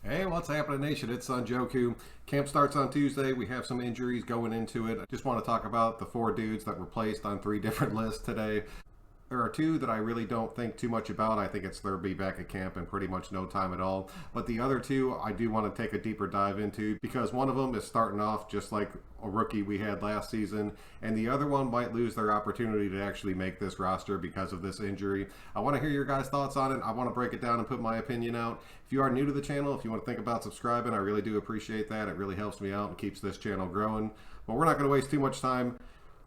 Hey, what's happening, Nation? It's Son Joku. Camp starts on Tuesday. We have some injuries going into it. I just want to talk about the four dudes that were placed on three different lists today. There are two that I really don't think too much about. I think they'll be back at camp in pretty much no time at all. But the other two, I do want to take a deeper dive into because one of them is starting off just like a rookie we had last season, and the other one might lose their opportunity to actually make this roster because of this injury. I want to hear your guys' thoughts on it. I want to break it down and put my opinion out. If you are new to the channel, if you want to think about subscribing, I really do appreciate that. It really helps me out and keeps this channel growing. But we're not going to waste too much time.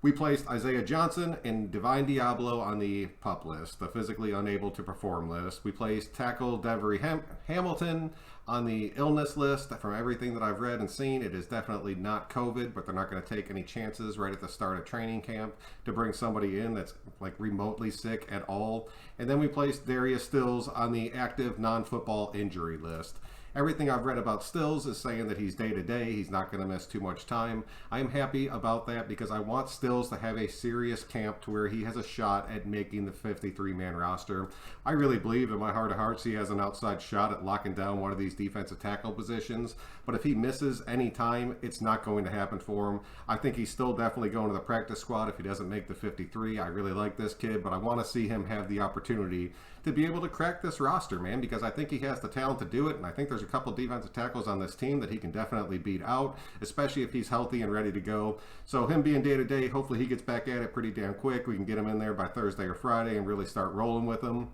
We placed Isaiah Johnson and Divine Diablo on the PUP list, the physically unable to perform list. We placed tackle Devery Hamilton on the illness list. From everything that I've read and seen, it is definitely not COVID, but they're not going to take any chances right at the start of training camp to bring somebody in that's like remotely sick at all. And then we placed Darius Stills on the active non-football injury list. Everything I've read about Stills is saying that he's day-to-day. He's not going to miss too much time. I am happy about that because I want Stills to have a serious camp to where he has a shot at making the 53-man roster. I really believe in my heart of hearts he has an outside shot at locking down one of these defensive tackle positions. But if he misses any time, it's not going to happen for him. I think he's still definitely going to the practice squad if he doesn't make the 53. I really like this kid, but I want to see him have the opportunity to be able to crack this roster, man, because I think he has the talent to do it, and I think there's a couple defensive tackles on this team that he can definitely beat out, especially if he's healthy and ready to go. So him being day-to-day, hopefully he gets back at it pretty damn quick. We can get him in there by Thursday or Friday and really start rolling with him.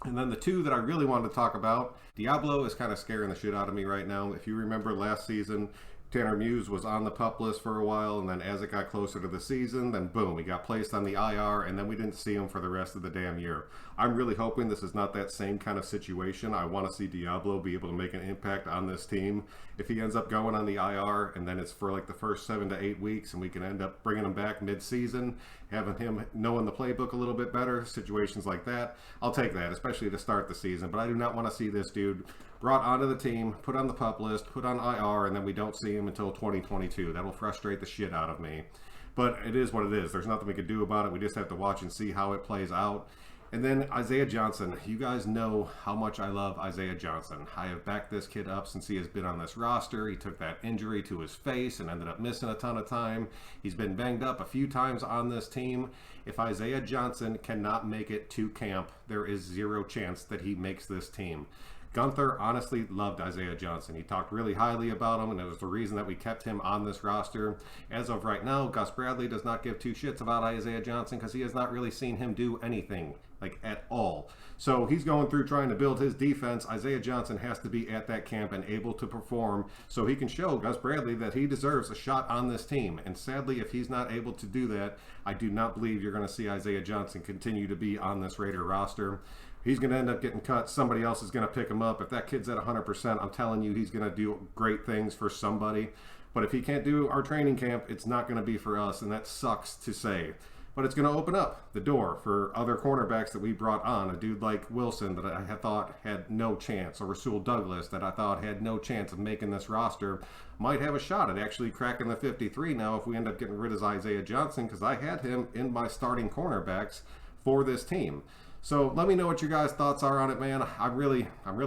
And then the two that I really wanted to talk about, Diablo is kind of scaring the shit out of me right now. If you remember last season, Tanner Muse was on the PUP list for a while, and then as it got closer to the season, then boom, he got placed on the IR, and then we didn't see him for the rest of the damn year. I'm really hoping this is not that same kind of situation. I want to see Diablo be able to make an impact on this team. If he ends up going on the IR, and then it's for like the first 7 to 8 weeks, and we can end up bringing him back mid-season, having him knowing the playbook a little bit better, situations like that, I'll take that, especially to start the season. But I do not want to see this dude brought onto the team, put on the PUP list, put on IR, and then we don't see him until 2022. That'll frustrate the shit out of me. But it is what it is. There's nothing we can do about it. We just have to watch and see how it plays out. And then Isaiah Johnson. You guys know how much I love Isaiah Johnson. I have backed this kid up since he has been on this roster. He took that injury to his face and ended up missing a ton of time. He's been banged up a few times on this team. If Isaiah Johnson cannot make it to camp, there is zero chance that he makes this team. Gunther honestly loved Isaiah Johnson. He talked really highly about him, and it was the reason that we kept him on this roster. As of right now, Gus Bradley does not give two shits about Isaiah Johnson because he has not really seen him do anything, like at all. So he's going through trying to build his defense. Isaiah Johnson has to be at that camp and able to perform so he can show Gus Bradley that he deserves a shot on this team. And sadly, if he's not able to do that, I do not believe you're going to see Isaiah Johnson continue to be on this Raider roster. He's going to end up getting cut. Somebody else is going to pick him up. If that kid's at 100%, I'm telling you, he's going to do great things for somebody. But if he can't do our training camp, it's not going to be for us, and that sucks to say. But it's going to open up the door for other cornerbacks that we brought on. A dude like Wilson that I had thought had no chance, or Rasul Douglas that I thought had no chance of making this roster, might have a shot at actually cracking the 53 now if we end up getting rid of Isaiah Johnson, because I had him in my starting cornerbacks for this team. So let me know what your guys' thoughts are on it, man. I'm really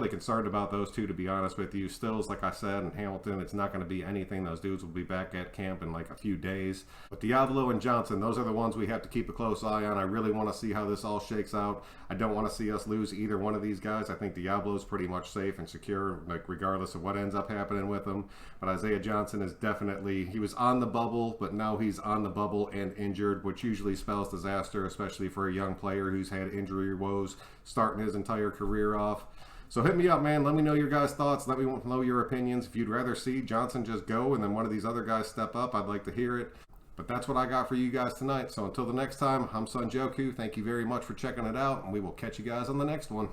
concerned about those two, to be honest with you. Stills, like I said, and Hamilton, it's not going to be anything. Those dudes will be back at camp in like a few days. But Diablo and Johnson, those are the ones we have to keep a close eye on. I really want to see how this all shakes out. I don't want to see us lose either one of these guys. I think Diablo's pretty much safe and secure, like regardless of what ends up happening with him. But Isaiah Johnson is definitely, he was on the bubble, but now he's on the bubble and injured, which usually spells disaster, especially for a young player who's had injury woes starting his entire career off. So hit me up, man. Let me know your guys' thoughts. Let me know your opinions. If you'd rather see Johnson just go and then one of these other guys step up, I'd like to hear it. But that's what I got for you guys tonight. So until the next time, I'm Son Joku. Thank you very much for checking it out, and we will catch you guys on the next one.